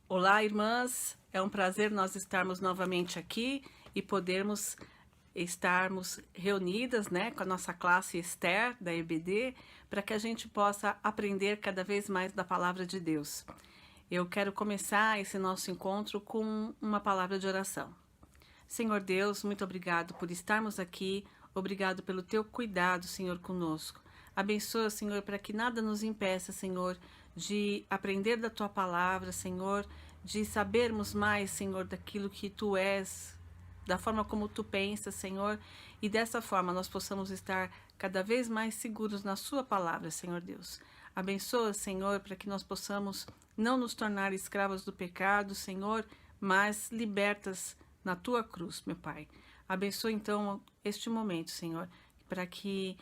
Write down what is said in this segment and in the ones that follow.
Olá, irmãs. É um prazer nós estarmos novamente aqui e estarmos reunidas, né, com a nossa classe Esther da EBD, para que a gente possa aprender cada vez mais da palavra de Deus. Eu quero começar esse nosso encontro com uma palavra de oração. Senhor Deus, muito obrigado por estarmos aqui. Obrigado pelo teu cuidado, Senhor, conosco. Abençoa, Senhor, para que nada nos impeça, Senhor, de aprender da tua palavra, Senhor, de sabermos mais, Senhor, daquilo que tu és, da forma como tu pensas, Senhor, e dessa forma nós possamos estar cada vez mais seguros na sua palavra, Senhor Deus. Abençoa, Senhor, para que nós possamos não nos tornar escravos do pecado, Senhor, mas libertas na tua cruz, meu Pai. Abençoa então este momento, Senhor, para que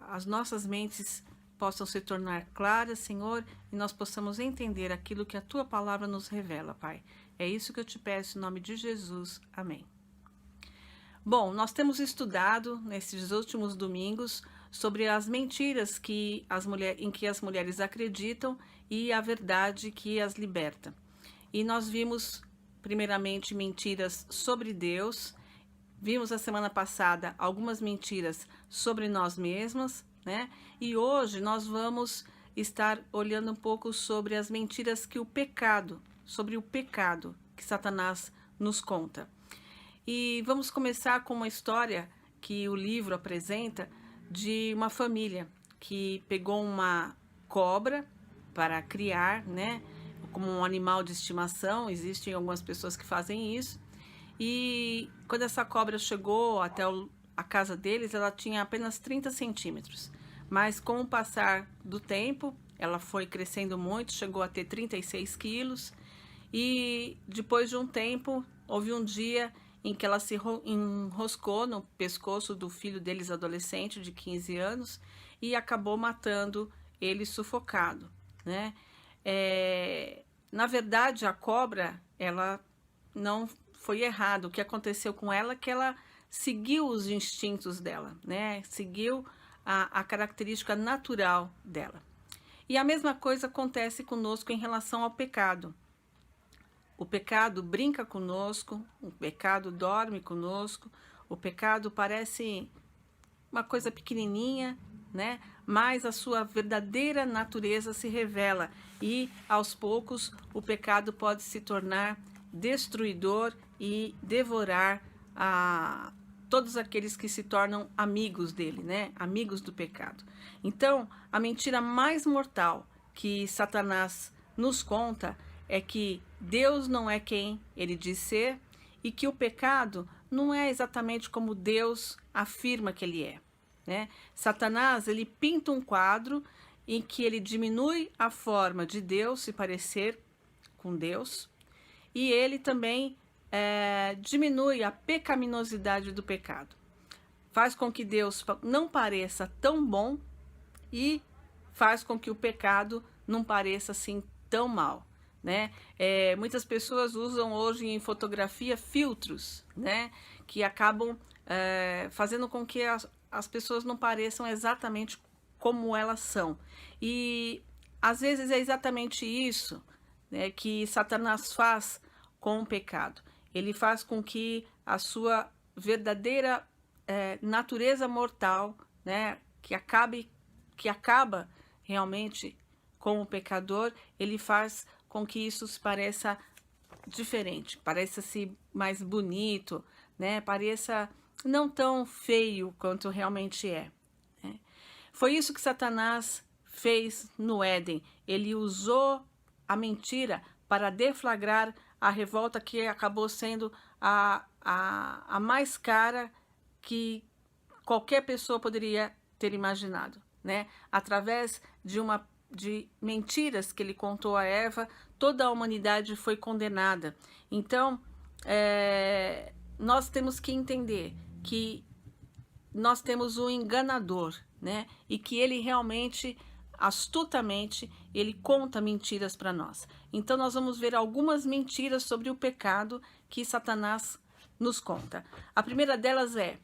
as nossas mentes possam se tornar claras, Senhor, e nós possamos entender aquilo que a tua palavra nos revela, Pai. É isso que eu te peço em nome de Jesus. Amém. Bom, nós temos estudado nesses últimos domingos sobre as mentiras em que as mulheres acreditam e a verdade que as liberta. E nós vimos, primeiramente, mentiras sobre Deus. Vimos a semana passada algumas mentiras sobre nós mesmas, né? E hoje nós vamos estar olhando um pouco sobre as mentiras sobre o pecado que Satanás nos conta. E vamos começar com uma história que o livro apresenta de uma família que pegou uma cobra para criar, né? Como um animal de estimação. Existem algumas pessoas que fazem isso. E quando essa cobra chegou até a casa deles, ela tinha apenas 30 centímetros. Mas com o passar do tempo, ela foi crescendo muito, chegou a ter 36 quilos. E depois de um tempo, houve um dia em que ela se enroscou no pescoço do filho deles, adolescente, de 15 anos, e acabou matando ele sufocado, né? Na verdade, a cobra, ela não foi errado. O que aconteceu com ela é que ela seguiu os instintos dela, né? Seguiu a característica natural dela. E a mesma coisa acontece conosco em relação ao pecado. O pecado brinca conosco, o pecado dorme conosco, o pecado parece uma coisa pequenininha, né? Mas a sua verdadeira natureza se revela e, aos poucos, o pecado pode se tornar destruidor e devorar todos aqueles que se tornam amigos dele, né? Amigos do pecado. Então, a mentira mais mortal que Satanás nos conta é que Deus não é quem ele diz ser e que o pecado não é exatamente como Deus afirma que ele é, né? Satanás, ele pinta um quadro em que ele diminui a forma de Deus se parecer com Deus, e ele também diminui a pecaminosidade do pecado. Faz com que Deus não pareça tão bom e faz com que o pecado não pareça assim tão mal, né? Muitas pessoas usam hoje em fotografia filtros, né? Que acabam fazendo com que as pessoas não pareçam exatamente como elas são. E às vezes é exatamente isso, né, que Satanás faz com o pecado. Ele faz com que a sua verdadeira natureza mortal, né, que acaba realmente com o pecador, ele faz com que isso se pareça diferente, pareça-se mais bonito, né, pareça não tão feio quanto realmente é, né? Foi isso que Satanás fez no Éden. Ele usou a mentira para deflagrar a revolta que acabou sendo a mais cara que qualquer pessoa poderia ter imaginado, né? Através de mentiras que ele contou a Eva, toda a humanidade foi condenada. Então, nós temos que entender que nós temos um enganador, né? E que ele realmente, astutamente, ele conta mentiras para nós. Então nós vamos ver algumas mentiras sobre o pecado que Satanás nos conta. A primeira delas é: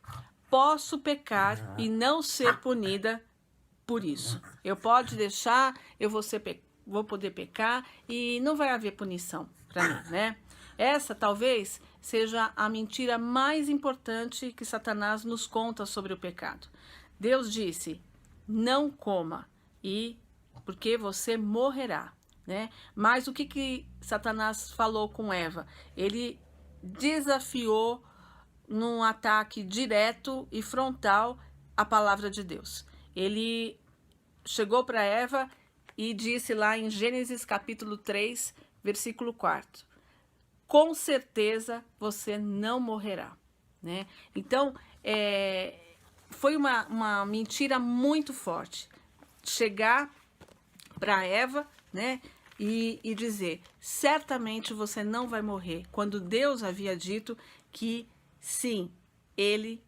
posso pecar e não ser punida por isso. Eu posso deixar, eu vou ser vou poder pecar e não vai haver punição para mim, né? Essa talvez seja a mentira mais importante que Satanás nos conta sobre o pecado. Deus disse, não coma, e porque você morrerá, né? Mas o que Satanás falou com Eva? Ele desafiou num ataque direto e frontal a palavra de Deus. Ele chegou para Eva e disse lá em Gênesis capítulo 3, versículo 4, com certeza você não morrerá, né? Então, foi uma mentira muito forte. Chegar para Eva, né? E dizer, certamente você não vai morrer, quando Deus havia dito que sim, eles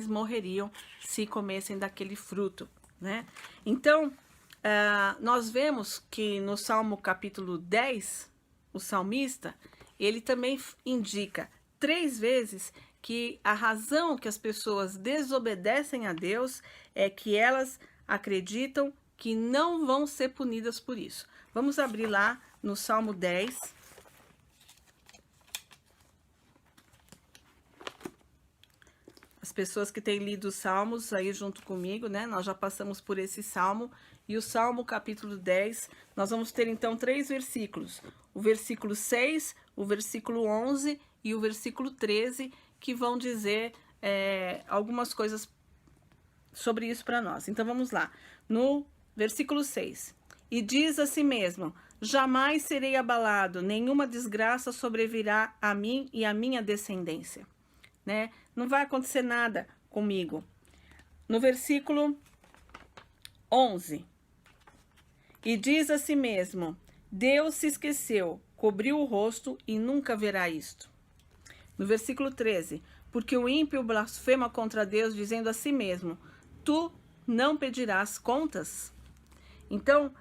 morreriam se comessem daquele fruto, né? Então, nós vemos que no Salmo capítulo 10, o salmista, ele também indica 3 vezes que a razão que as pessoas desobedecem a Deus é que elas acreditam que não vão ser punidas por isso. Vamos abrir lá no Salmo 10. As pessoas que têm lido os Salmos aí junto comigo, né? Nós já passamos por esse Salmo. E o Salmo capítulo 10, nós vamos ter então 3 versículos. O versículo 6, o versículo 11 e o versículo 13, que vão dizer algumas coisas sobre isso para nós. Então vamos lá. No versículo 6. E diz a si mesmo, jamais serei abalado, nenhuma desgraça sobrevirá a mim e a minha descendência, né? Não vai acontecer nada comigo. No versículo 11. E diz a si mesmo, Deus se esqueceu, cobriu o rosto e nunca verá isto. No versículo 13. Porque o ímpio blasfema contra Deus, dizendo a si mesmo, tu não pedirás contas? Então,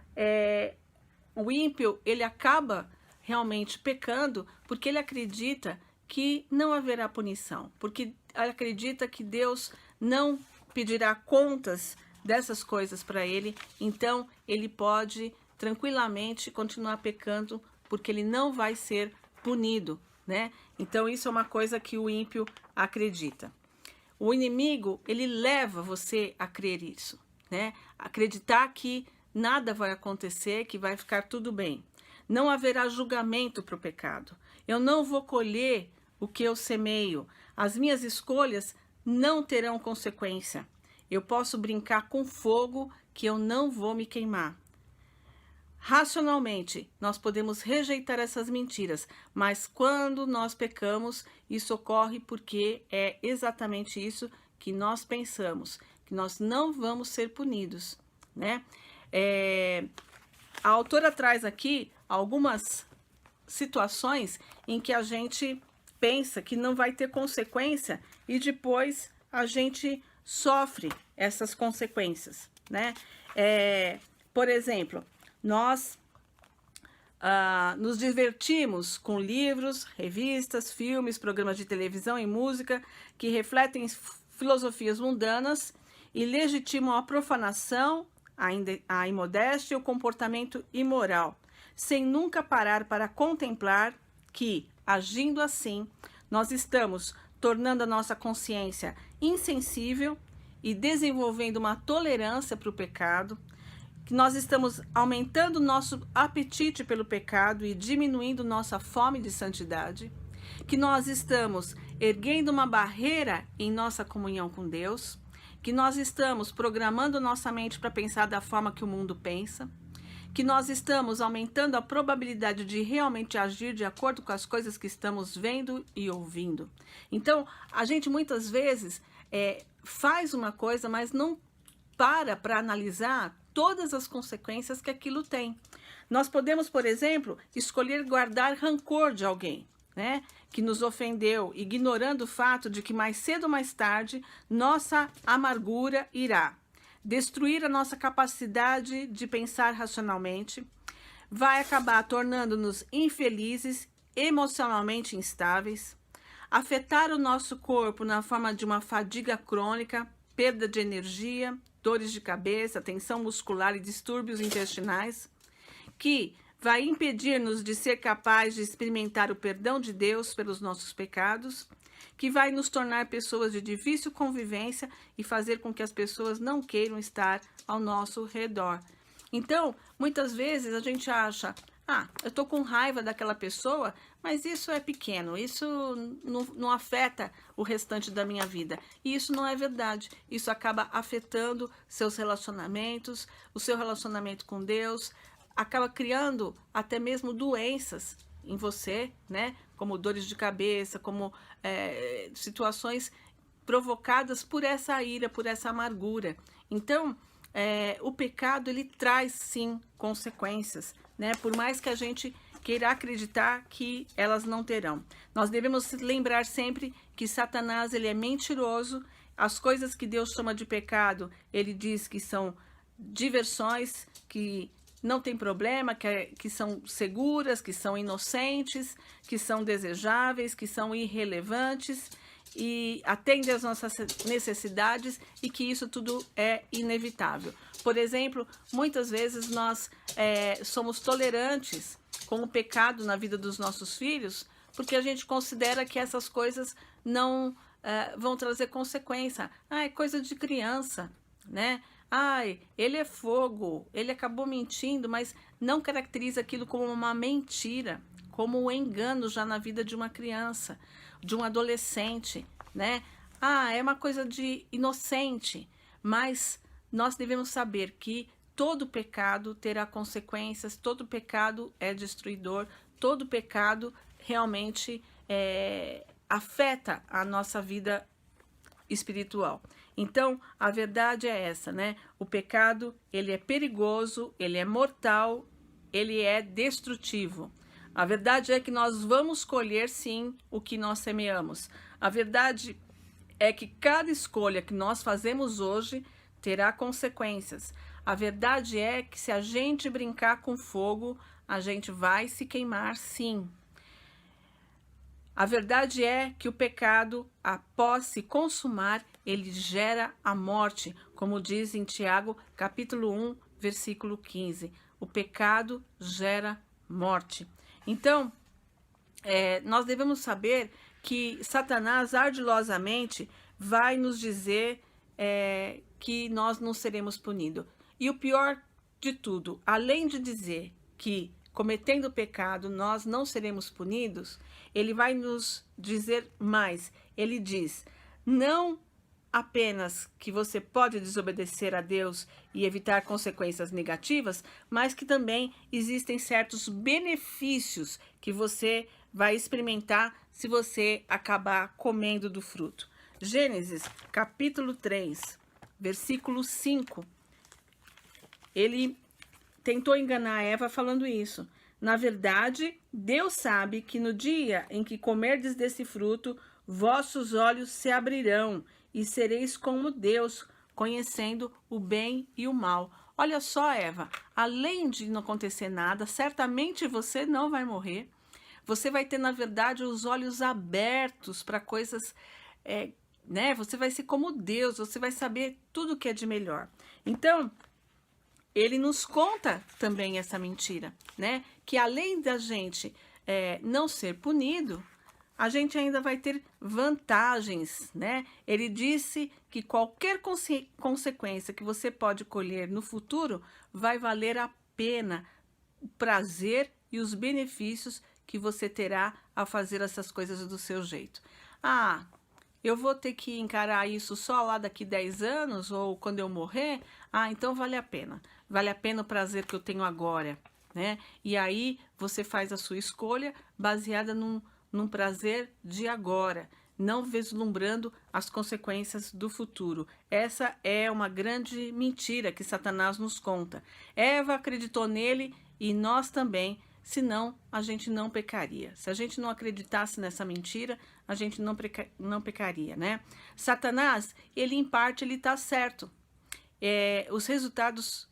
o ímpio, ele acaba realmente pecando porque ele acredita que não haverá punição, porque ele acredita que Deus não pedirá contas dessas coisas para ele, então ele pode tranquilamente continuar pecando porque ele não vai ser punido, né? Então isso é uma coisa que o ímpio acredita. O inimigo, ele leva você a crer isso, né? Acreditar que nada vai acontecer, que vai ficar tudo bem. Não haverá julgamento para o pecado. Eu não vou colher o que eu semeio. As minhas escolhas não terão consequência. Eu posso brincar com fogo que eu não vou me queimar. Racionalmente, nós podemos rejeitar essas mentiras, mas quando nós pecamos, isso ocorre porque é exatamente isso que nós pensamos, que nós não vamos ser punidos, né? A autora traz aqui algumas situações em que a gente pensa que não vai ter consequência e depois a gente sofre essas consequências, né? Por exemplo, nós nos divertimos com livros, revistas, filmes, programas de televisão e música que refletem filosofias mundanas e legitimam a profanação, a imodéstia e o comportamento imoral, sem nunca parar para contemplar que, agindo assim, nós estamos tornando a nossa consciência insensível e desenvolvendo uma tolerância para o pecado, que nós estamos aumentando o nosso apetite pelo pecado e diminuindo nossa fome de santidade, que nós estamos erguendo uma barreira em nossa comunhão com Deus, que nós estamos programando nossa mente para pensar da forma que o mundo pensa, que nós estamos aumentando a probabilidade de realmente agir de acordo com as coisas que estamos vendo e ouvindo. Então, a gente muitas vezes faz uma coisa, mas não para analisar todas as consequências que aquilo tem. Nós podemos, por exemplo, escolher guardar rancor de alguém, né, que nos ofendeu, ignorando o fato de que mais cedo ou mais tarde nossa amargura irá destruir a nossa capacidade de pensar racionalmente, vai acabar tornando-nos infelizes, emocionalmente instáveis, afetar o nosso corpo na forma de uma fadiga crônica, perda de energia, dores de cabeça, tensão muscular e distúrbios intestinais, que vai impedir-nos de ser capazes de experimentar o perdão de Deus pelos nossos pecados, que vai nos tornar pessoas de difícil convivência e fazer com que as pessoas não queiram estar ao nosso redor. Então, muitas vezes a gente acha, eu tô com raiva daquela pessoa, mas isso é pequeno, isso não afeta o restante da minha vida. E isso não é verdade. Isso acaba afetando seus relacionamentos, o seu relacionamento com Deus, acaba criando até mesmo doenças em você, né? Como dores de cabeça, como situações provocadas por essa ira, por essa amargura. Então, o pecado, ele traz sim consequências, né? Por mais que a gente queira acreditar que elas não terão. Nós devemos lembrar sempre que Satanás, ele é mentiroso. As coisas que Deus chama de pecado, ele diz que são diversões, que não tem problema, que são seguras, que são inocentes, que são desejáveis, que são irrelevantes e atendem às nossas necessidades e que isso tudo é inevitável. Por exemplo, muitas vezes nós somos tolerantes com o pecado na vida dos nossos filhos porque a gente considera que essas coisas não vão trazer consequência. É coisa de criança, né? Ele é fogo, ele acabou mentindo, mas não caracteriza aquilo como uma mentira, como um engano já na vida de uma criança, de um adolescente, né? É uma coisa de inocente, mas nós devemos saber que todo pecado terá consequências, todo pecado é destruidor, todo pecado realmente afeta a nossa vida espiritual. Então, a verdade é essa, né? O pecado, ele é perigoso, ele é mortal, ele é destrutivo. A verdade é que nós vamos colher, sim, o que nós semeamos. A verdade é que cada escolha que nós fazemos hoje terá consequências. A verdade é que se a gente brincar com fogo, a gente vai se queimar, sim. A verdade é que o pecado, após se consumar, ele gera a morte, como diz em Tiago, capítulo 1, versículo 15. O pecado gera morte. Então, nós devemos saber que Satanás ardilosamente vai nos dizer que nós não seremos punidos. E o pior de tudo, além de dizer que cometendo pecado nós não seremos punidos, ele vai nos dizer mais. Ele diz, não apenas que você pode desobedecer a Deus e evitar consequências negativas, mas que também existem certos benefícios que você vai experimentar se você acabar comendo do fruto. Gênesis, capítulo 3, versículo 5. Ele tentou enganar Eva falando isso. Na verdade, Deus sabe que no dia em que comerdes desse fruto, vossos olhos se abrirão e sereis como Deus, conhecendo o bem e o mal. Olha só, Eva, além de não acontecer nada, certamente você não vai morrer. Você vai ter, na verdade, os olhos abertos para coisas, né? Você vai ser como Deus, você vai saber tudo que é de melhor. Então, ele nos conta também essa mentira, né? Que além da gente não ser punido, a gente ainda vai ter vantagens, né? Ele disse que qualquer consequência que você pode colher no futuro vai valer a pena o prazer e os benefícios que você terá ao fazer essas coisas do seu jeito. Eu vou ter que encarar isso só lá daqui 10 anos ou quando eu morrer? Então vale a pena. Vale a pena o prazer que eu tenho agora, né? E aí você faz a sua escolha baseada num prazer de agora, não vislumbrando as consequências do futuro. Essa é uma grande mentira que Satanás nos conta. Eva acreditou nele e nós também, senão a gente não pecaria. Se a gente não acreditasse nessa mentira, a gente não pecaria, né? Satanás, ele em parte, ele está certo. Os resultados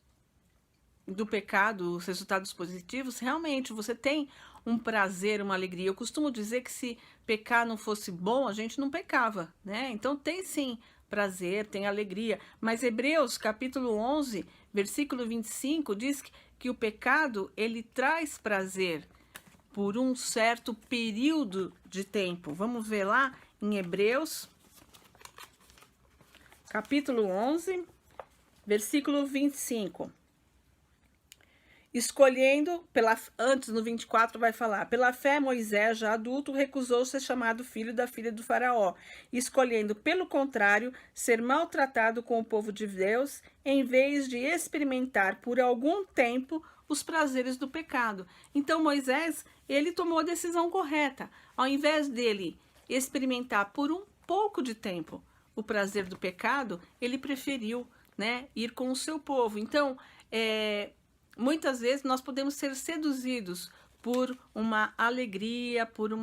do pecado, os resultados positivos, realmente você tem um prazer, uma alegria. Eu costumo dizer que se pecar não fosse bom, a gente não pecava, né? Então tem sim prazer, tem alegria. Mas Hebreus, capítulo 11, versículo 25, diz que o pecado, ele traz prazer por um certo período de tempo. Vamos ver lá em Hebreus, capítulo 11, versículo 25. Escolhendo, antes no 24 vai falar, pela fé Moisés, já adulto, recusou ser chamado filho da filha do faraó, escolhendo, pelo contrário, ser maltratado com o povo de Deus, em vez de experimentar por algum tempo os prazeres do pecado. Então Moisés, ele tomou a decisão correta. Ao invés dele experimentar por um pouco de tempo o prazer do pecado, ele preferiu, né, ir com o seu povo. Então, muitas vezes nós podemos ser seduzidos por uma alegria, por um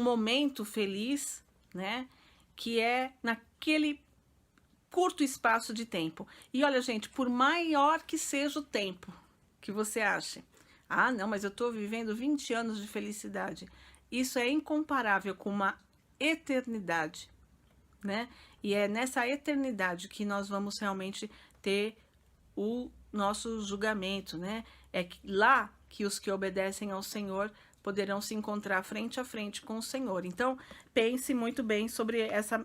momento feliz, né? Que é naquele curto espaço de tempo. E olha, gente, por maior que seja o tempo que você ache, ah, não, mas eu estou vivendo 20 anos de felicidade. Isso é incomparável com uma eternidade, né? E é nessa eternidade que nós vamos realmente ter o nosso julgamento, né? É lá que os que obedecem ao Senhor poderão se encontrar frente a frente com o Senhor. Então, pense muito bem sobre essa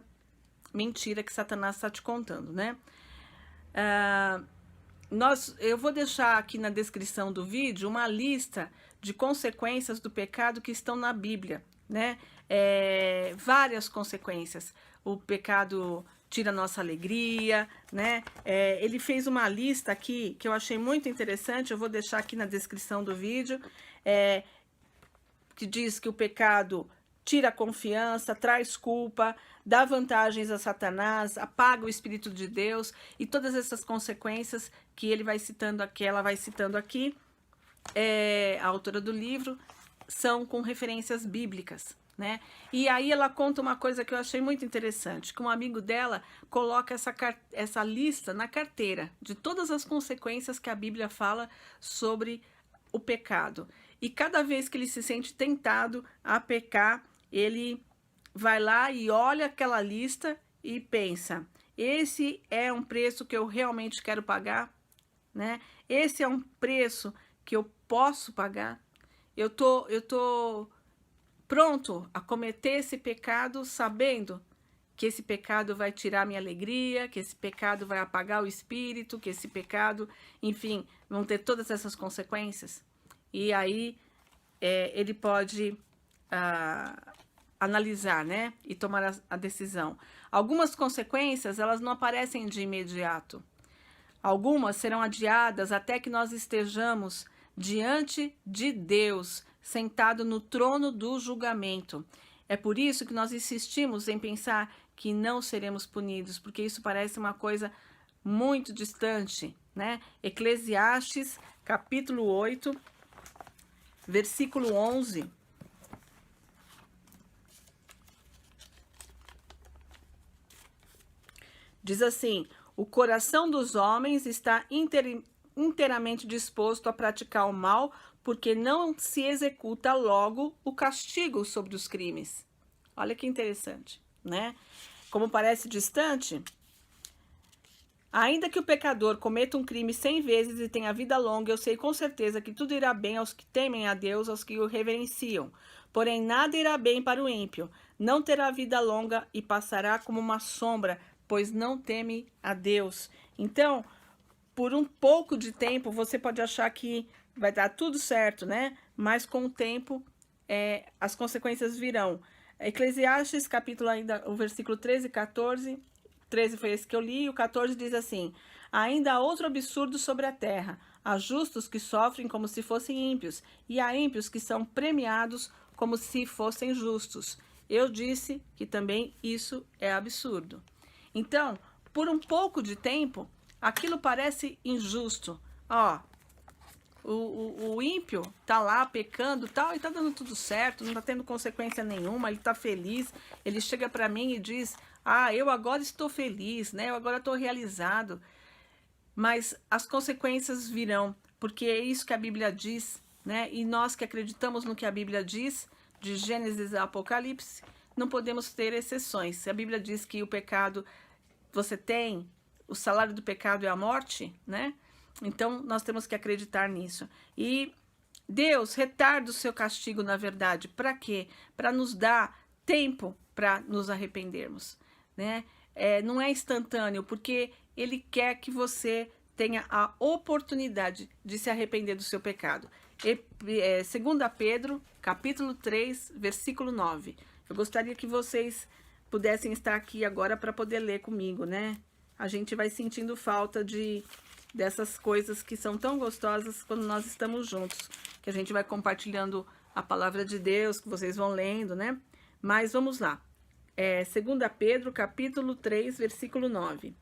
mentira que Satanás está te contando, né? Eu vou deixar aqui na descrição do vídeo uma lista de consequências do pecado que estão na Bíblia, né? Várias consequências. O pecado tira nossa alegria, né? Ele fez uma lista aqui que eu achei muito interessante, eu vou deixar aqui na descrição do vídeo, que diz que o pecado tira a confiança, traz culpa, dá vantagens a Satanás, apaga o Espírito de Deus, e todas essas consequências que ele vai citando aqui, ela vai citando aqui, a autora do livro, são com referências bíblicas, né? E aí ela conta uma coisa que eu achei muito interessante, que um amigo dela coloca essa lista na carteira de todas as consequências que a Bíblia fala sobre o pecado. E cada vez que ele se sente tentado a pecar, ele vai lá e olha aquela lista e pensa, esse é um preço que eu realmente quero pagar, né? Esse é um preço que eu posso pagar. Eu tô pronto a cometer esse pecado sabendo que esse pecado vai tirar minha alegria, que esse pecado vai apagar o espírito, que esse pecado, enfim, vão ter todas essas consequências. E aí ele pode analisar, né, e tomar a decisão. Algumas consequências, elas não aparecem de imediato. Algumas serão adiadas até que nós estejamos diante de Deus, sentado no trono do julgamento. É por isso que nós insistimos em pensar que não seremos punidos, porque isso parece uma coisa muito distante, né? Eclesiastes, capítulo 8, versículo 11. Diz assim: o coração dos homens está inteiramente disposto a praticar o mal, porque não se executa logo o castigo sobre os crimes. Olha que interessante, né? Como parece distante, ainda que o pecador cometa um crime 100 vezes e tenha vida longa, eu sei com certeza que tudo irá bem aos que temem a Deus, aos que o reverenciam. Porém, nada irá bem para o ímpio. Não terá vida longa e passará como uma sombra, pois não teme a Deus. Então, por um pouco de tempo, você pode achar que vai dar tudo certo, né? Mas com o tempo, as consequências virão. Eclesiastes, capítulo ainda, o versículo 13 e 14, 13 foi esse que eu li, e o 14 diz assim: ainda há outro absurdo sobre a terra. Há justos que sofrem como se fossem ímpios, e há ímpios que são premiados como se fossem justos. Eu disse que também isso é absurdo. Então, por um pouco de tempo, aquilo parece injusto. Ó, o ímpio tá lá pecando tal, e tá dando tudo certo, não tá tendo consequência nenhuma, ele tá feliz. Ele chega para mim e diz: ah, eu agora estou feliz, né? Eu agora estou realizado. Mas as consequências virão, porque é isso que a Bíblia diz, né? E nós que acreditamos no que a Bíblia diz, de Gênesis a Apocalipse, não podemos ter exceções. Se a Bíblia diz que o pecado você tem, o salário do pecado é a morte, né? Então, nós temos que acreditar nisso. E Deus retarda o seu castigo, na verdade, para quê? Para nos dar tempo para nos arrependermos, né? Não é instantâneo, porque Ele quer que você tenha a oportunidade de se arrepender do seu pecado. 2 Pedro, capítulo 3, versículo 9. Eu gostaria que vocês pudessem estar aqui agora para poder ler comigo, né? A gente vai sentindo falta dessas coisas que são tão gostosas quando nós estamos juntos, que a gente vai compartilhando a palavra de Deus, que vocês vão lendo, né? Mas vamos lá. 2 Pedro, capítulo 3, versículo 9.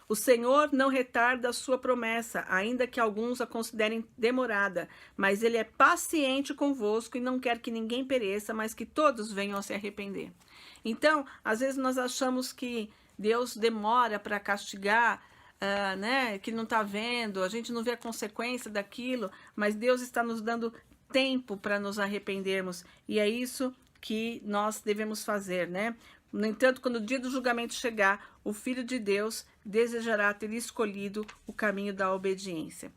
O Senhor não retarda a sua promessa, ainda que alguns a considerem demorada, mas Ele é paciente convosco e não quer que ninguém pereça, mas que todos venham a se arrepender. Então, às vezes nós achamos que Deus demora para castigar, né? Que não está vendo, a gente não vê a consequência daquilo, mas Deus está nos dando tempo para nos arrependermos, e é isso que nós devemos fazer, né? No entanto, quando o dia do julgamento chegar, o Filho de Deus desejará ter escolhido o caminho da obediência.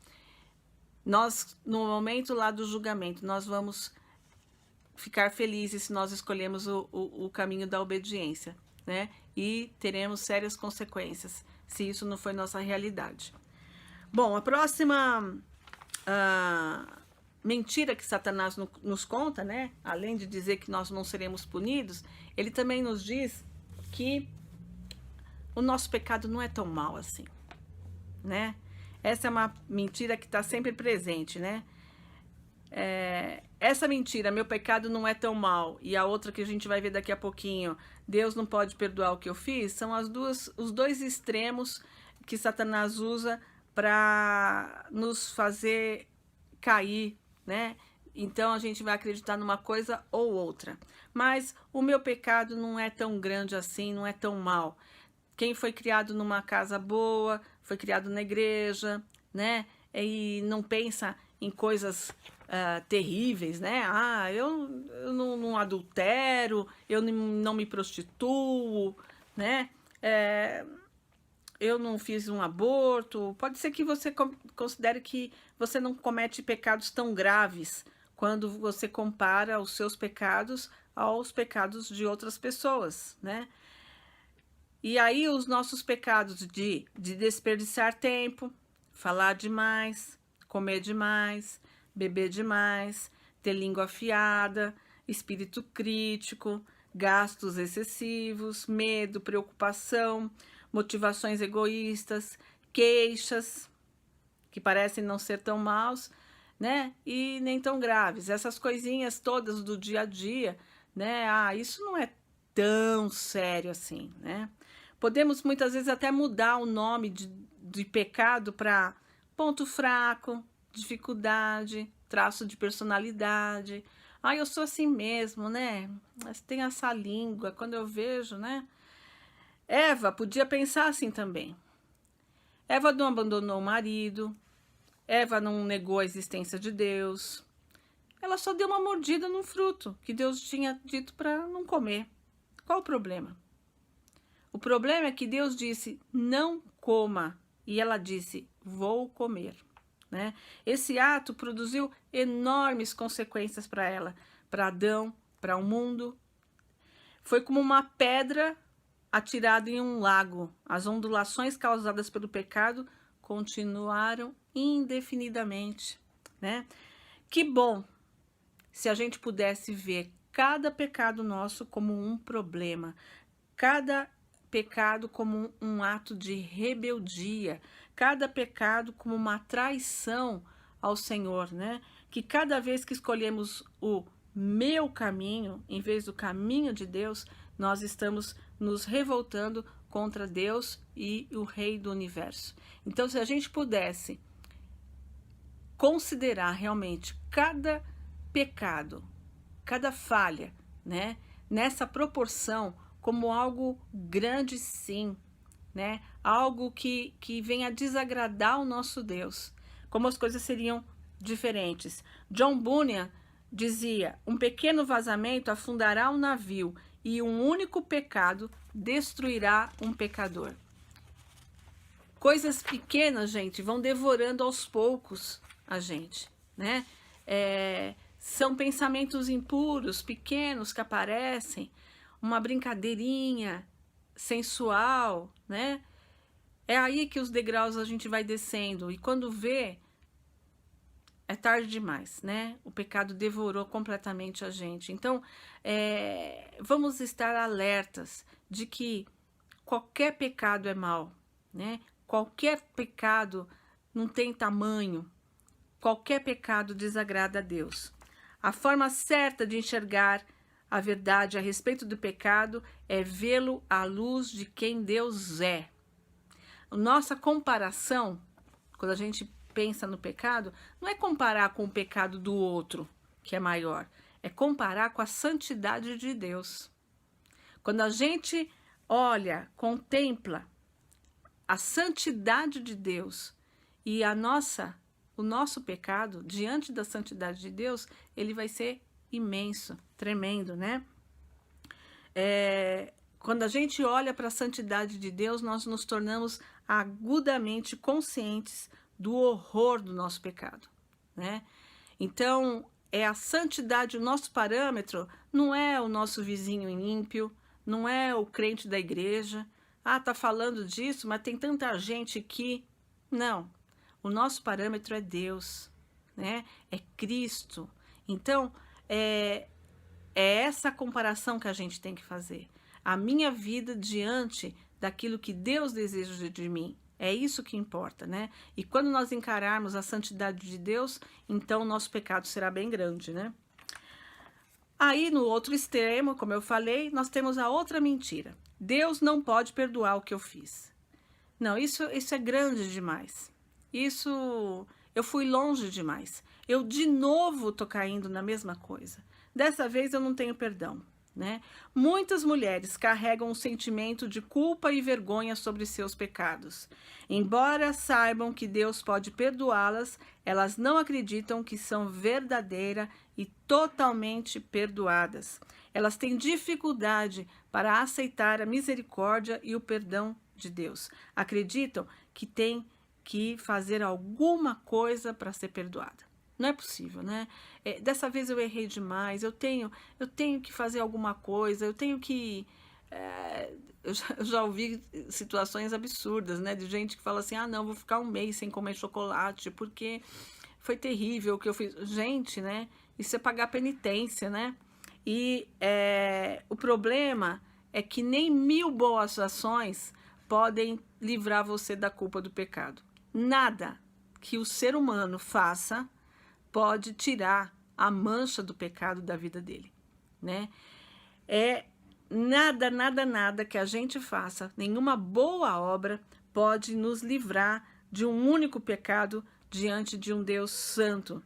Nós, no momento lá do julgamento, nós vamos ficar felizes se nós escolhemos o caminho da obediência, né? E teremos sérias consequências, se isso não foi nossa realidade. Bom, a próxima mentira que Satanás nos conta, né? Além de dizer que nós não seremos punidos, ele também nos diz que o nosso pecado não é tão mal assim, né? Essa é uma mentira que está sempre presente, né? Essa mentira, meu pecado não é tão mal, e a outra que a gente vai ver daqui a pouquinho, Deus não pode perdoar o que eu fiz, são os dois extremos que Satanás usa para nos fazer cair, né? Então a gente vai acreditar numa coisa ou outra. Mas o meu pecado não é tão grande assim, não é tão mal. Quem foi criado numa casa boa, foi criado na igreja, né? E não pensa em coisas terríveis, né? Eu não adultero, eu não me prostituo, né? Eu não fiz um aborto. Pode ser que você considere que você não comete pecados tão graves quando você compara os seus pecados aos pecados de outras pessoas, né? E aí os nossos pecados de desperdiçar tempo, falar demais, comer demais, beber demais, ter língua afiada, espírito crítico, gastos excessivos, medo, preocupação, motivações egoístas, queixas, que parecem não ser tão maus, né? E nem tão graves. Essas coisinhas todas do dia a dia, né? Isso não é tão sério assim, né? Podemos muitas vezes até mudar o nome de pecado para ponto fraco, dificuldade, traço de personalidade. Eu sou assim mesmo, né? Mas tem essa língua, quando eu vejo, né? Eva podia pensar assim também. Eva não abandonou o marido, Eva não negou a existência de Deus. Ela só deu uma mordida num fruto que Deus tinha dito para não comer. Qual o problema? O problema é que Deus disse, não coma, e ela disse, vou comer, né? Esse ato produziu enormes consequências para ela, para Adão, para o mundo. Foi como uma pedra atirada em um lago. As ondulações causadas pelo pecado continuaram indefinidamente, né? Que bom se a gente pudesse ver cada pecado nosso como um problema, cada pecado como um ato de rebeldia, cada pecado como uma traição ao Senhor, né? Que cada vez que escolhemos o meu caminho, em vez do caminho de Deus, nós estamos nos revoltando contra Deus e o Rei do Universo. Então, se a gente pudesse considerar realmente cada pecado, cada falha, né, nessa proporção, como algo grande sim, né, algo que venha desagradar o nosso Deus, como as coisas seriam diferentes. John Bunyan dizia: um pequeno vazamento afundará um navio e um único pecado destruirá um pecador. Coisas pequenas, gente, vão devorando aos poucos a gente, né? São pensamentos impuros, pequenos que aparecem, uma brincadeirinha sensual, né? É aí que os degraus a gente vai descendo, e quando vê, é tarde demais, né? O pecado devorou completamente a gente. Então, vamos estar alertas de que qualquer pecado é mal, né? Qualquer pecado não tem tamanho, qualquer pecado desagrada a Deus. A forma certa de enxergar a verdade a respeito do pecado é vê-lo à luz de quem Deus é. Nossa comparação, quando a gente pensa no pecado, não é comparar com o pecado do outro, que é maior, é comparar com a santidade de Deus. Quando a gente olha, contempla a santidade de Deus e o nosso pecado diante da santidade de Deus, ele vai ser imenso, tremendo, né? Quando a gente olha para a santidade de Deus, nós nos tornamos agudamente conscientes do horror do nosso pecado, né? Então, a santidade, o nosso parâmetro não é o nosso vizinho ímpio, não é o crente da igreja. Ah, tá falando disso, mas tem tanta gente que... Não, o nosso parâmetro é Deus, né? É Cristo. Então, é essa comparação que a gente tem que fazer. A minha vida diante daquilo que Deus deseja de mim. É isso que importa, né? E quando nós encararmos a santidade de Deus, então o nosso pecado será bem grande, né? Aí, no outro extremo, como eu falei, nós temos a outra mentira. Deus não pode perdoar o que eu fiz. Não, isso é grande demais. Eu fui longe demais. Eu de novo tô caindo na mesma coisa. Dessa vez eu não tenho perdão, né? Muitas mulheres carregam um sentimento de culpa e vergonha sobre seus pecados. Embora saibam que Deus pode perdoá-las, elas não acreditam que são verdadeira e totalmente perdoadas. Elas têm dificuldade para aceitar a misericórdia e o perdão de Deus. Acreditam que tem que fazer alguma coisa para ser perdoada. Não é possível, né? Dessa vez eu errei demais, eu tenho que fazer alguma coisa, eu tenho que... eu já ouvi situações absurdas, né? De gente que fala assim, ah, não, vou ficar um mês sem comer chocolate, porque foi terrível o que eu fiz. Gente, né? Isso é pagar penitência, né? E o problema é que nem 1000 boas ações podem livrar você da culpa do pecado. Nada que o ser humano faça pode tirar a mancha do pecado da vida dele, né? Nada que a gente faça, nenhuma boa obra pode nos livrar de um único pecado diante de um Deus santo.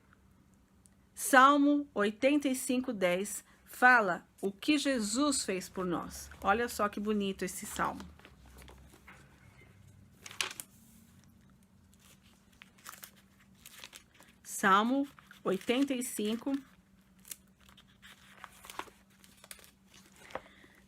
Salmo 85:10 fala o que Jesus fez por nós. Olha só que bonito esse salmo. Salmo 85,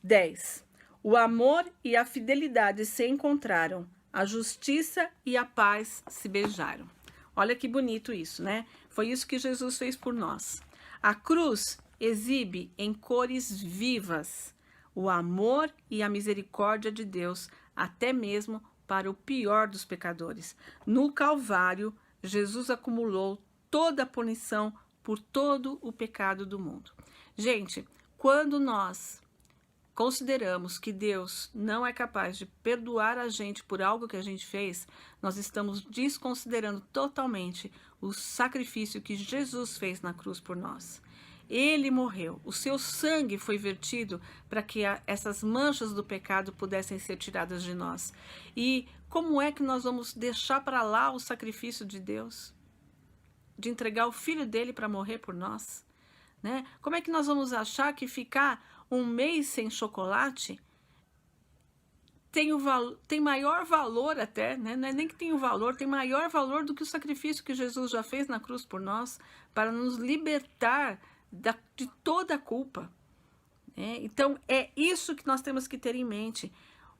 10. O amor e a fidelidade se encontraram, a justiça e a paz se beijaram. Olha que bonito isso, né? Foi isso que Jesus fez por nós. A cruz exibe em cores vivas o amor e a misericórdia de Deus, até mesmo para o pior dos pecadores. No Calvário, Jesus acumulou toda a punição por todo o pecado do mundo. Gente, quando nós consideramos que Deus não é capaz de perdoar a gente por algo que a gente fez, nós estamos desconsiderando totalmente o sacrifício que Jesus fez na cruz por nós. Ele morreu, o seu sangue foi vertido para que essas manchas do pecado pudessem ser tiradas de nós. E como é que nós vamos deixar para lá o sacrifício de Deus? De entregar o filho dele para morrer por nós, né? Como é que nós vamos achar que ficar um mês sem chocolate tem maior valor até, né? Não é nem que tem o valor, tem maior valor do que o sacrifício que Jesus já fez na cruz por nós, para nos libertar de toda a culpa. Né? Então, é isso que nós temos que ter em mente.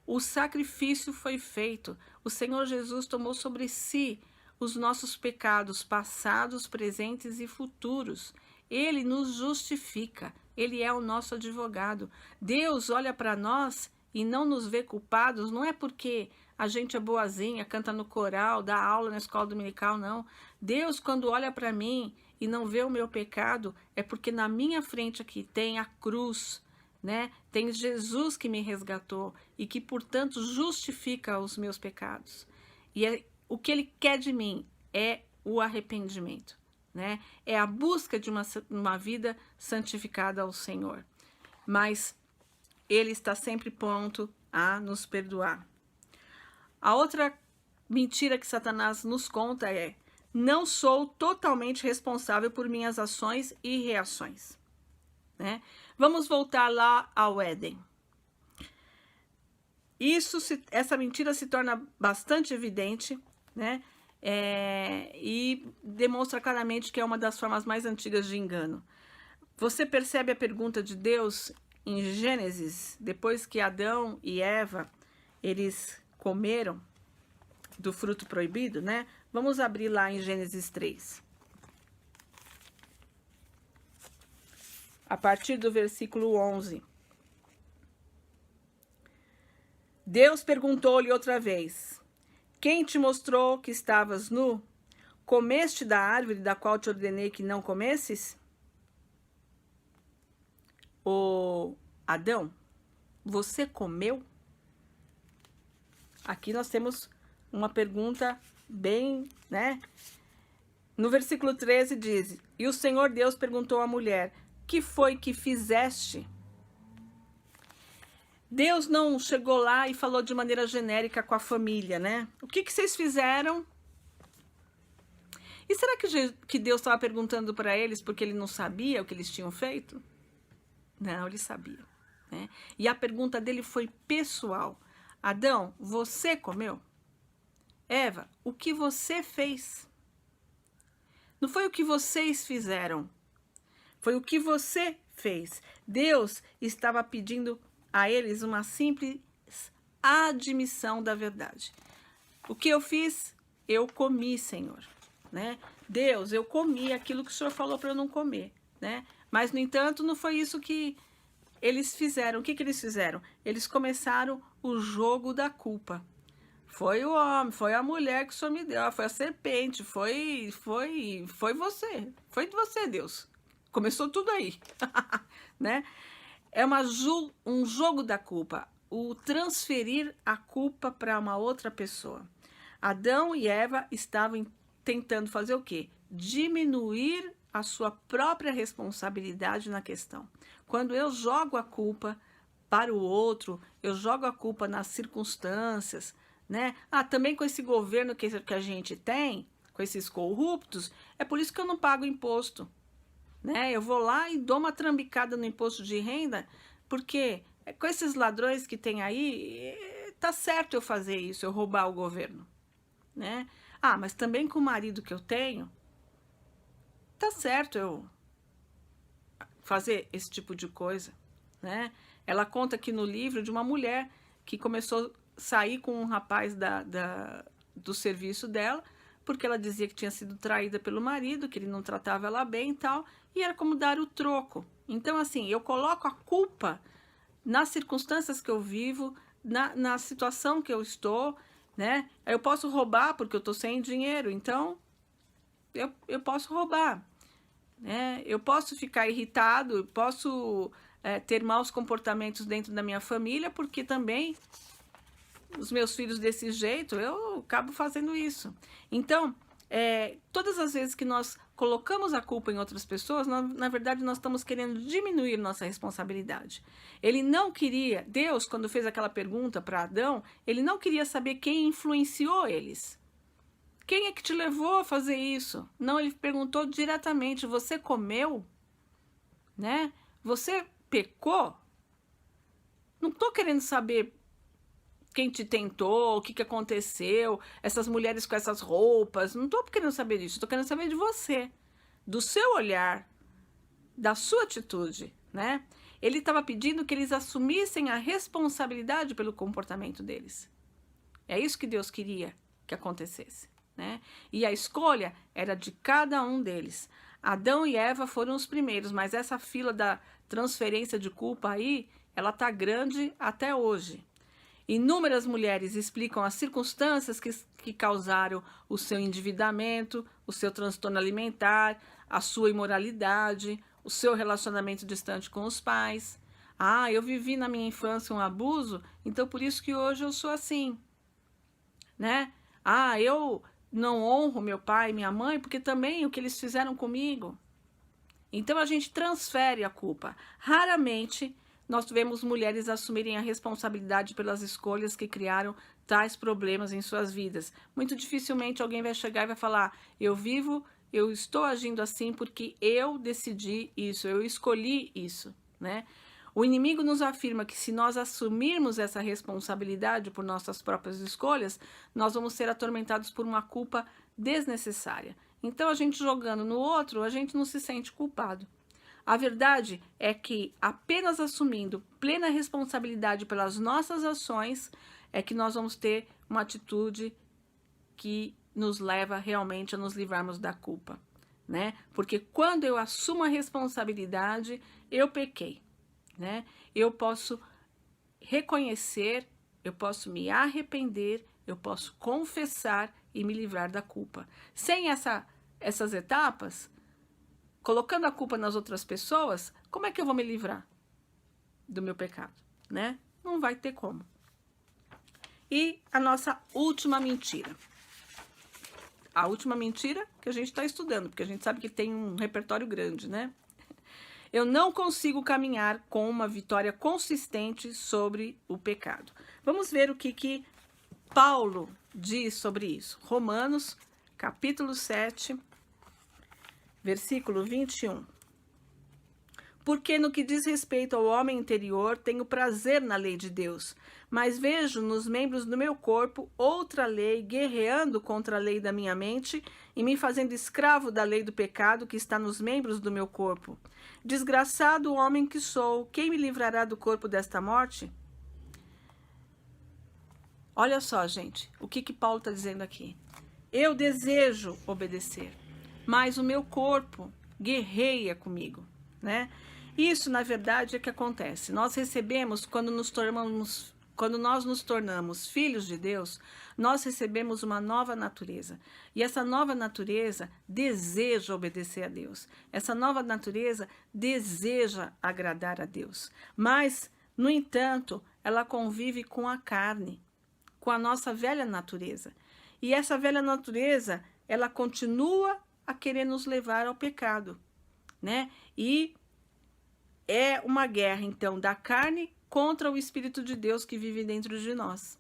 O sacrifício foi feito. O Senhor Jesus tomou sobre si os nossos pecados passados, presentes e futuros. Ele nos justifica. Ele é o nosso advogado. Deus olha para nós e não nos vê culpados, não é porque a gente é boazinha, canta no coral, dá aula na escola dominical, não. Deus, quando olha para mim e não vê o meu pecado, é porque na minha frente aqui tem a cruz, né? Tem Jesus que me resgatou e que, portanto, justifica os meus pecados. E o que ele quer de mim é o arrependimento, né? É a busca de uma vida santificada ao Senhor. Mas ele está sempre pronto a nos perdoar. A outra mentira que Satanás nos conta é: não sou totalmente responsável por minhas ações e reações. Né? Vamos voltar lá ao Éden. Essa mentira se torna bastante evidente, né? E demonstra claramente que é uma das formas mais antigas de engano. Você percebe a pergunta de Deus em Gênesis, depois que Adão e Eva, eles comeram do fruto proibido, né? Vamos abrir lá em Gênesis 3. A partir do versículo 11. Deus perguntou-lhe outra vez: quem te mostrou que estavas nu? Comeste da árvore da qual te ordenei que não comesses? Ô Adão, você comeu? Aqui nós temos uma pergunta bem, né? No versículo 13 diz: e o Senhor Deus perguntou à mulher: que foi que fizeste? Deus não chegou lá e falou de maneira genérica com a família, né? O que vocês fizeram? E será que Deus estava perguntando para eles porque ele não sabia o que eles tinham feito? Não, ele sabia. Né? E a pergunta dele foi pessoal. Adão, você comeu? Eva, o que você fez? Não foi o que vocês fizeram. Foi o que você fez. Deus estava pedindo a eles uma simples admissão da verdade. O que eu fiz? Eu comi, Senhor. Né? Deus, eu comi aquilo que o Senhor falou para eu não comer. Né? Mas, no entanto, não foi isso que eles fizeram. O que eles fizeram? Eles começaram o jogo da culpa. Foi o homem, foi a mulher que o Senhor me deu, foi a serpente, foi você. Foi de você, Deus. Começou tudo aí. Né? É um jogo da culpa. O transferir a culpa para uma outra pessoa. Adão e Eva estavam tentando fazer o quê? Diminuir a sua própria responsabilidade na questão. Quando eu jogo a culpa para o outro, eu jogo a culpa nas circunstâncias, né? Também com esse governo que a gente tem, com esses corruptos, é por isso que eu não pago imposto. Né? Eu vou lá e dou uma trambicada no imposto de renda, porque com esses ladrões que tem aí, tá certo eu fazer isso, eu roubar o governo. Né? Mas também com o marido que eu tenho, tá certo eu fazer esse tipo de coisa. Né? Ela conta aqui no livro de uma mulher que começou a sair com um rapaz do serviço dela, porque ela dizia que tinha sido traída pelo marido, que ele não tratava ela bem e tal, e era como dar o troco. Então, assim, eu coloco a culpa nas circunstâncias que eu vivo, na situação que eu estou, né? Eu posso roubar porque eu estou sem dinheiro, então eu posso roubar. Né? Eu posso ficar irritado, eu posso ter maus comportamentos dentro da minha família, porque também os meus filhos desse jeito, eu acabo fazendo isso. Então, todas as vezes que nós colocamos a culpa em outras pessoas, na verdade, nós estamos querendo diminuir nossa responsabilidade. Ele não queria, Deus, quando fez aquela pergunta para Adão, ele não queria saber quem influenciou eles. Quem é que te levou a fazer isso? Não, ele perguntou diretamente, você comeu? Né? Você pecou? Não estou querendo saber quem te tentou, o que aconteceu, essas mulheres com essas roupas. Não estou querendo saber disso, estou querendo saber de você, do seu olhar, da sua atitude, né? Ele estava pedindo que eles assumissem a responsabilidade pelo comportamento deles. É isso que Deus queria que acontecesse, né? E a escolha era de cada um deles. Adão e Eva foram os primeiros, mas essa fila da transferência de culpa aí, ela tá grande até hoje. Inúmeras mulheres explicam as circunstâncias que causaram o seu endividamento, o seu transtorno alimentar, a sua imoralidade, o seu relacionamento distante com os pais. Ah, eu vivi na minha infância um abuso, então por isso que hoje eu sou assim, né? Ah, eu não honro meu pai e minha mãe porque também o que eles fizeram comigo. Então a gente transfere a culpa. Raramente nós vemos mulheres assumirem a responsabilidade pelas escolhas que criaram tais problemas em suas vidas. Muito dificilmente alguém vai chegar e vai falar: eu estou agindo assim porque eu decidi isso, eu escolhi isso, né? O inimigo nos afirma que se nós assumirmos essa responsabilidade por nossas próprias escolhas, nós vamos ser atormentados por uma culpa desnecessária. Então, a gente jogando no outro, a gente não se sente culpado. A verdade é que apenas assumindo plena responsabilidade pelas nossas ações é que nós vamos ter uma atitude que nos leva realmente a nos livrarmos da culpa, né? Porque quando eu assumo a responsabilidade, eu pequei, né? Eu posso reconhecer, eu posso me arrepender, eu posso confessar e me livrar da culpa. Sem essas etapas, colocando a culpa nas outras pessoas, como é que eu vou me livrar do meu pecado, né? Não vai ter como. E a nossa última mentira. A última mentira que a gente está estudando, porque a gente sabe que tem um repertório grande, né? Eu não consigo caminhar com uma vitória consistente sobre o pecado. Vamos ver o que Paulo diz sobre isso. Romanos, capítulo 7, versículo 21. Porque no que diz respeito ao homem interior, tenho prazer na lei de Deus, mas vejo nos membros do meu corpo outra lei guerreando contra a lei da minha mente e me fazendo escravo da lei do pecado que está nos membros do meu corpo. Desgraçado o homem que sou, quem me livrará do corpo desta morte? Olha só, gente, o que Paulo está dizendo aqui. Eu desejo obedecer, mas o meu corpo guerreia comigo, né? Isso, na verdade, é que acontece. Nós recebemos, quando nós nos tornamos filhos de Deus, nós recebemos uma nova natureza. E essa nova natureza deseja obedecer a Deus. Essa nova natureza deseja agradar a Deus. Mas, no entanto, ela convive com a carne, com a nossa velha natureza. E essa velha natureza, ela continua a querer nos levar ao pecado, né? E é uma guerra, então, da carne contra o Espírito de Deus que vive dentro de nós.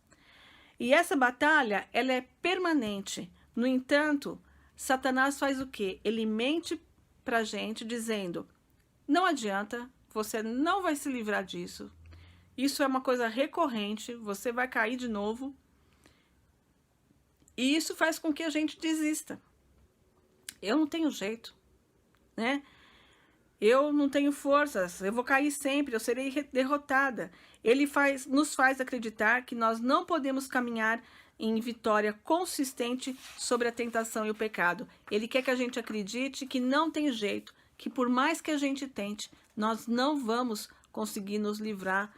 E essa batalha, ela é permanente. No entanto, Satanás faz o quê? Ele mente pra gente dizendo: não adianta, você não vai se livrar disso. Isso é uma coisa recorrente, você vai cair de novo. E isso faz com que a gente desista. Eu não tenho jeito, né? Eu não tenho forças, eu vou cair sempre, eu serei derrotada. Ele nos faz acreditar que nós não podemos caminhar em vitória consistente sobre a tentação e o pecado. Ele quer que a gente acredite que não tem jeito, que por mais que a gente tente, nós não vamos conseguir nos livrar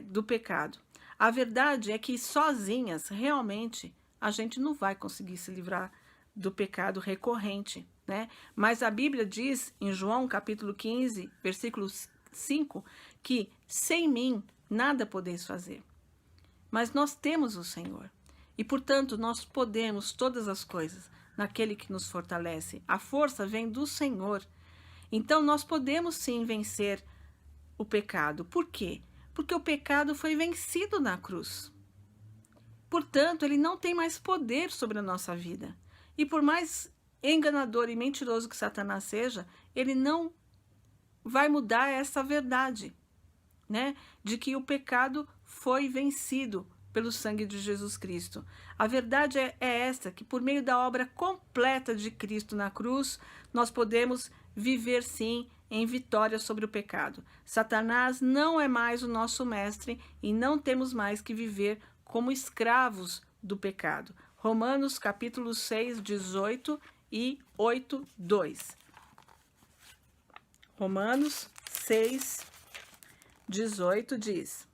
do pecado. A verdade é que sozinhas, realmente, a gente não vai conseguir se livrar do pecado recorrente, né? Mas a Bíblia diz em João capítulo 15, versículo 5, que sem mim nada podeis fazer. Mas nós temos o Senhor e, portanto, nós podemos todas as coisas naquele que nos fortalece. A força vem do Senhor. Então nós podemos sim vencer o pecado. Por quê? Porque o pecado foi vencido na cruz. Portanto, ele não tem mais poder sobre a nossa vida. E por mais enganador e mentiroso que Satanás seja, ele não vai mudar essa verdade, né? De que o pecado foi vencido pelo sangue de Jesus Cristo. A verdade é esta, que por meio da obra completa de Cristo na cruz, nós podemos viver sim em vitória sobre o pecado. Satanás não é mais o nosso mestre e não temos mais que viver como escravos do pecado. Romanos capítulo 6, 18 e 8, 2. Romanos 6, 18 diz: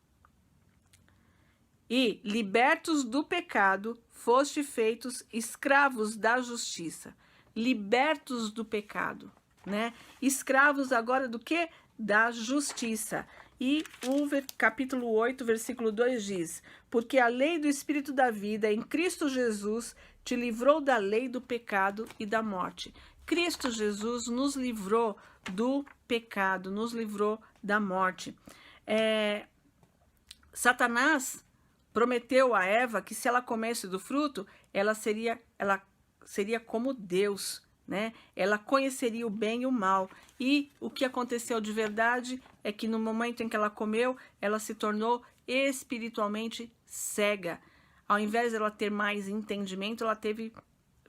E, libertos do pecado, foste feitos escravos da justiça. Libertos do pecado, né? Escravos agora do quê? Da justiça. E o capítulo 8, versículo 2 diz: Porque a lei do Espírito da vida em Cristo Jesus te livrou da lei do pecado e da morte. Cristo Jesus nos livrou do pecado, nos livrou da morte. Satanás prometeu a Eva que se ela comesse do fruto, ela seria como Deus, né? Ela conheceria o bem e o mal. E o que aconteceu de verdade é que no momento em que ela comeu, ela se tornou espiritualmente cega. Ao invés de ela ter mais entendimento,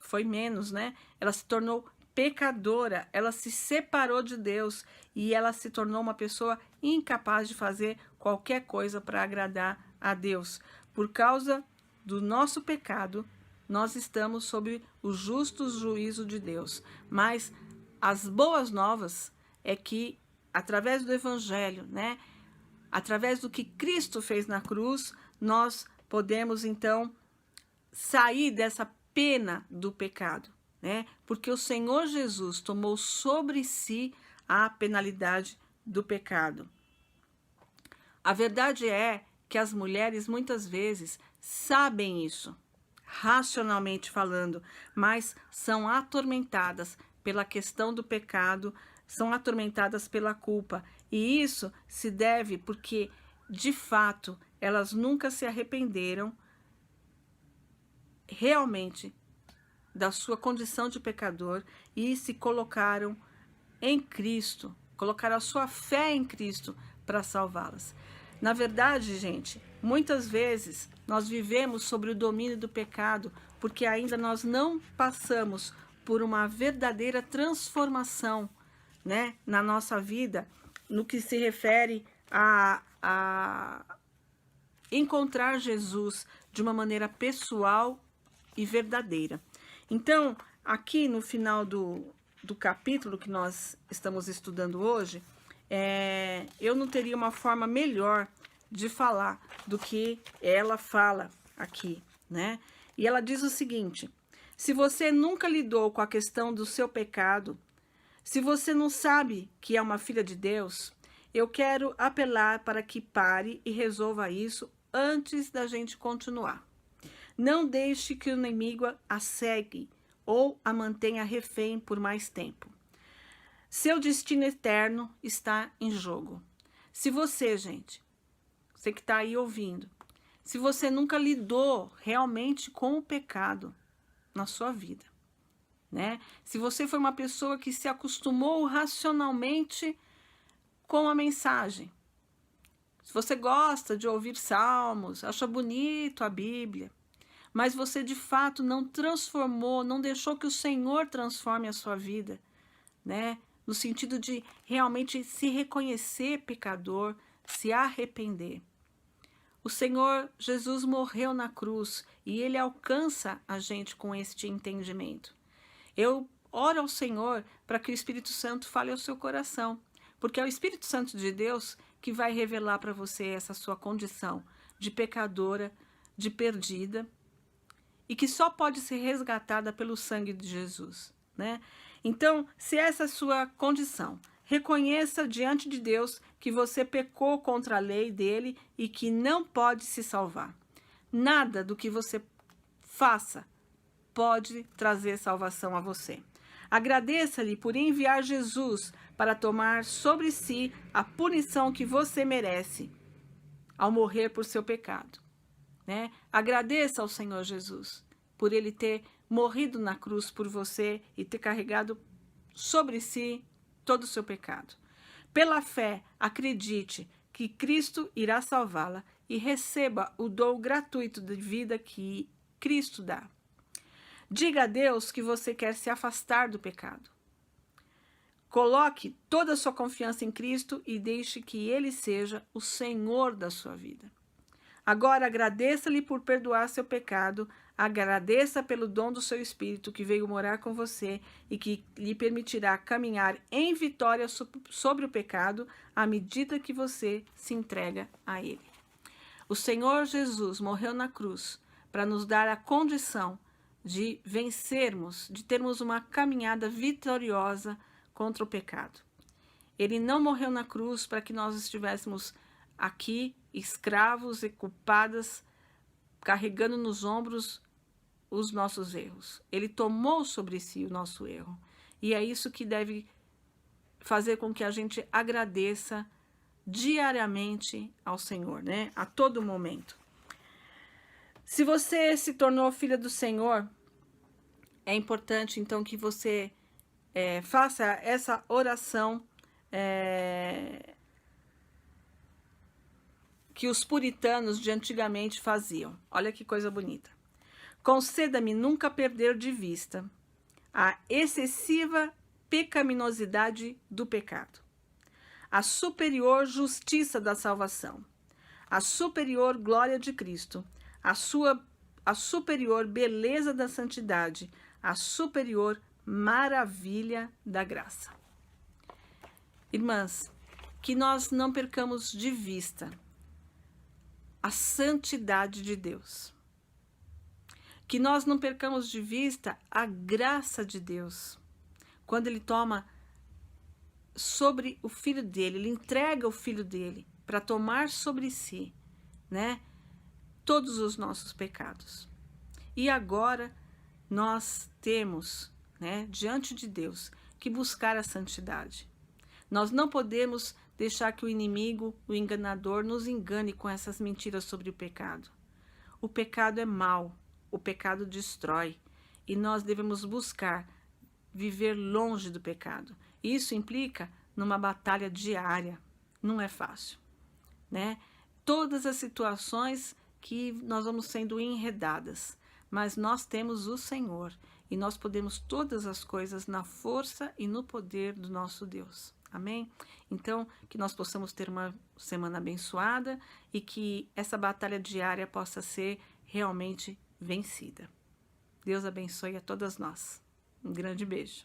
foi menos, né? Ela se tornou pecadora, ela se separou de Deus e ela se tornou uma pessoa incapaz de fazer qualquer coisa para agradar a Deus. Por causa do nosso pecado, nós estamos sob o justo juízo de Deus. Mas as boas novas é que, através do Evangelho, né, através do que Cristo fez na cruz, nós podemos, então, sair dessa pena do pecado, né? Porque o Senhor Jesus tomou sobre si a penalidade do pecado. A verdade é que as mulheres, muitas vezes, sabem isso, racionalmente falando, mas são atormentadas pela questão do pecado, são atormentadas pela culpa. E isso se deve porque, de fato, elas nunca se arrependeram realmente da sua condição de pecador e se colocaram em Cristo, colocaram a sua fé em Cristo para salvá-las. Na verdade, gente, muitas vezes nós vivemos sobre o domínio do pecado porque ainda nós não passamos por uma verdadeira transformação, né, na nossa vida, no que se refere a encontrar Jesus de uma maneira pessoal e verdadeira. Então, aqui no final do capítulo que nós estamos estudando hoje, eu não teria uma forma melhor de falar do que ela fala aqui, né? E ela diz o seguinte: se você nunca lidou com a questão do seu pecado, se você não sabe que é uma filha de Deus, eu quero apelar para que pare e resolva isso antes da gente continuar. Não deixe que o inimigo a segue ou a mantenha refém por mais tempo. Seu destino eterno está em jogo. Se você, gente, você que está aí ouvindo, se você nunca lidou realmente com o pecado na sua vida, né? Se você foi uma pessoa que se acostumou racionalmente com a mensagem, se você gosta de ouvir salmos, acha bonito a Bíblia, mas você de fato não transformou, não deixou que o Senhor transforme a sua vida, né? No sentido de realmente se reconhecer pecador, se arrepender. O Senhor Jesus morreu na cruz e Ele alcança a gente com este entendimento. Eu oro ao Senhor para que o Espírito Santo fale ao seu coração, porque é o Espírito Santo de Deus que vai revelar para você essa sua condição de pecadora, de perdida, e que só pode ser resgatada pelo sangue de Jesus, né? Então, se essa é a sua condição, reconheça diante de Deus que você pecou contra a lei dele e que não pode se salvar. Nada do que você faça pode trazer salvação a você. Agradeça-lhe por enviar Jesus para tomar sobre si a punição que você merece ao morrer por seu pecado, né? Agradeça ao Senhor Jesus por Ele ter morrido na cruz por você e ter carregado sobre si todo o seu pecado. Pela fé, acredite que Cristo irá salvá-la e receba o dom gratuito de vida que Cristo dá. Diga a Deus que você quer se afastar do pecado. Coloque toda a sua confiança em Cristo e deixe que Ele seja o Senhor da sua vida. Agora agradeça-lhe por perdoar seu pecado, agradeça pelo dom do seu Espírito que veio morar com você e que lhe permitirá caminhar em vitória sobre o pecado à medida que você se entrega a Ele. O Senhor Jesus morreu na cruz para nos dar a condição de vencermos, de termos uma caminhada vitoriosa contra o pecado. Ele não morreu na cruz para que nós estivéssemos aqui, escravos e culpadas, carregando nos ombros os nossos erros. Ele tomou sobre si o nosso erro. E é isso que deve fazer com que a gente agradeça diariamente ao Senhor, né? A todo momento. Se você se tornou filha do Senhor, é importante então que você faça essa oração que os puritanos de antigamente faziam. Olha que coisa bonita. Conceda-me nunca perder de vista a excessiva pecaminosidade do pecado, a superior justiça da salvação, a superior glória de Cristo, a superior beleza da santidade, a superior maravilha da graça. Irmãs, que nós não percamos de vista a santidade de Deus. Que nós não percamos de vista a graça de Deus. Quando Ele toma sobre o Filho dele, Ele entrega o Filho dele para tomar sobre si, né, todos os nossos pecados. E agora nós temos, né, diante de Deus, que buscar a santidade. Nós não podemos deixar que o inimigo, o enganador, nos engane com essas mentiras sobre o pecado. O pecado é mau, o pecado destrói, e nós devemos buscar viver longe do pecado. Isso implica numa batalha diária, não é fácil, né? Todas as situações que nós vamos sendo enredadas, mas nós temos o Senhor, e nós podemos todas as coisas na força e no poder do nosso Deus. Amém? Então, que nós possamos ter uma semana abençoada e que essa batalha diária possa ser realmente vencida. Deus abençoe a todas nós. Um grande beijo.